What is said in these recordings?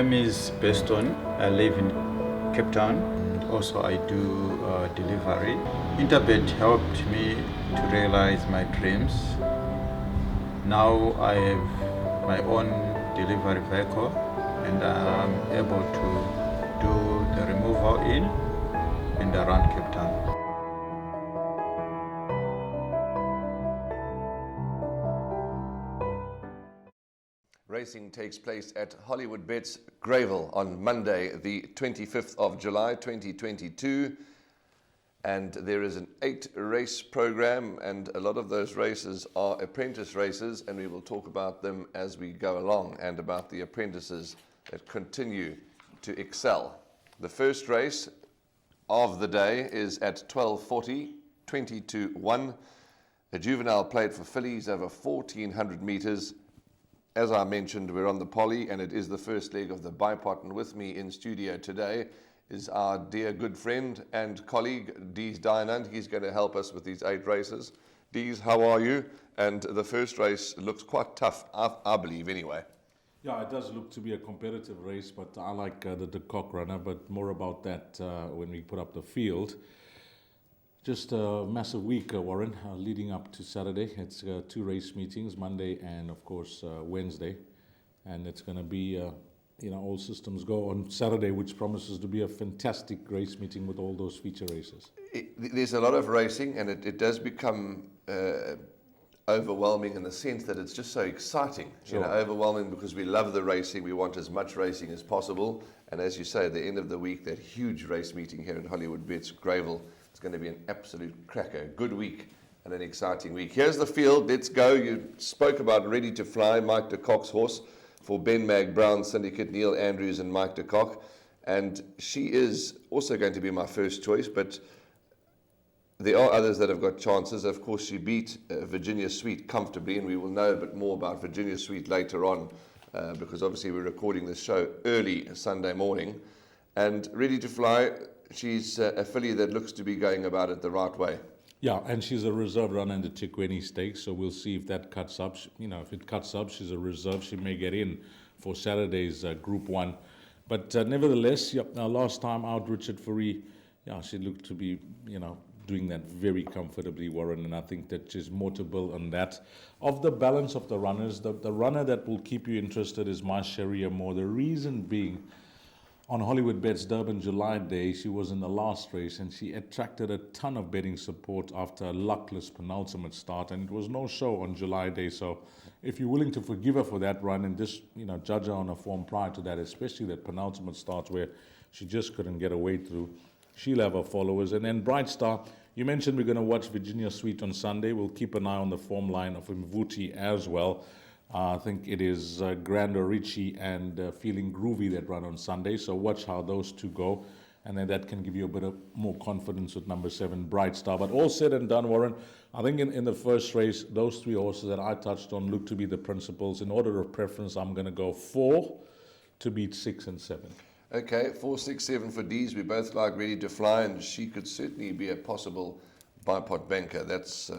name is Beston. I live in Cape Town. Also, I do delivery. Interbet helped me to realize my dreams. Now I have my own delivery vehicle and I'm able to do the removal in and around Cape Town. Racing takes place at Hollywoodbets Greyville on Monday, the 25th of July, 2022. And there is an 8-race program, and a lot of those races are apprentice races, and we will talk about them as we go along and about the apprentices that continue to excel. The first race of the day is at 12:40, 20-1. A juvenile plate for fillies over 1,400 meters. As I mentioned, we're on the poly, and it is the first leg of the bipot. And with me in studio today is our dear good friend and colleague, Dees Dynand. He's going to help us with these 8 races. Dees, how are you? And the first race looks quite tough, I believe, anyway. Yeah, it does look to be a competitive race, but I like the cock runner, but more about that when we put up the field. Just a massive week, Warren, leading up to Saturday. It's 2 race meetings, Monday and, of course, Wednesday. And it's going to be, all systems go on Saturday, which promises to be a fantastic race meeting with all those feature races. There's a lot of racing, and it does become overwhelming in the sense that it's just so exciting. Sure. Overwhelming because we love the racing. We want as much racing as possible. And as you say, at the end of the week, that huge race meeting here at Hollywoodbets Greyville, it's going to be an absolute cracker. Good week and an exciting week. Here's the field. Let's go. You spoke about Ready to Fly, Mike de Kock's horse, for Ben Mag Brown Syndicate, Neil Andrews and Mike de Kock. And she is also going to be my first choice, but there are others that have got chances. Of course, she beat Virginia Sweet comfortably, and we will know a bit more about Virginia Sweet later on, because obviously we're recording this show early Sunday morning. And Ready to Fly, she's a filly that looks to be going about it the right way. Yeah, and she's a reserve runner in the Tikweni Stakes, so we'll see if that cuts up. If it cuts up, she's a reserve. She may get in for Saturday's Group 1. But nevertheless, last time out, Richard Fourie, she looked to be, doing that very comfortably, Warren, and I think that she's more to build on that. Of the balance of the runners, the runner that will keep you interested is my Sherry Moore. The reason being, on Hollywoodbets Durban July Day, she was in the last race and she attracted a ton of betting support after a luckless penultimate start, and it was no show on July Day. So if you're willing to forgive her for that run and just judge her on her form prior to that, especially that penultimate start where she just couldn't get her way through, she'll have her followers. And then Bright Star, you mentioned we're going to watch Virginia Sweet on Sunday. We'll keep an eye on the form line of Mvuti as well. I think it is Grando Ricci and Feeling Groovy that run on Sunday. So watch how those two go. And then that can give you a bit of more confidence with number 7, Bright Star. But all said and done, Warren, I think in the first race, those 3 horses that I touched on look to be the principals. In order of preference, I'm going to go 4 to beat 6 and 7. Okay, 4, 6, 7 for D's. We both like Ready to Fly, and she could certainly be a possible bipot banker. That's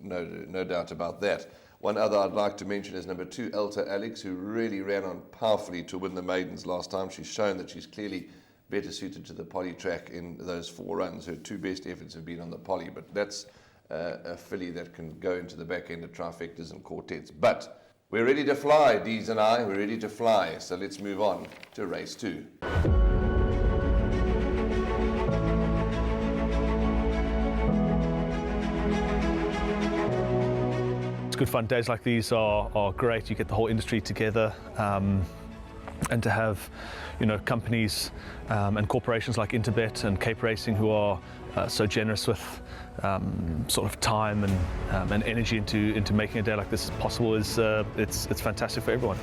no doubt about that. One other I'd like to mention is number 2, Elta Alex, who really ran on powerfully to win the maidens last time. She's shown that she's clearly better suited to the poly track in those 4 runs. Her 2 best efforts have been on the poly, but that's a filly that can go into the back end of trifectas and quartets. But we're ready to fly, Dees and I. We're ready to fly. So let's move on to race 2. It's good fun. Days like these are great. You get the whole industry together, and to have, companies and corporations like Interbet and Cape Racing who are so generous with sort of time and energy into making a day like this possible is it's fantastic for everyone.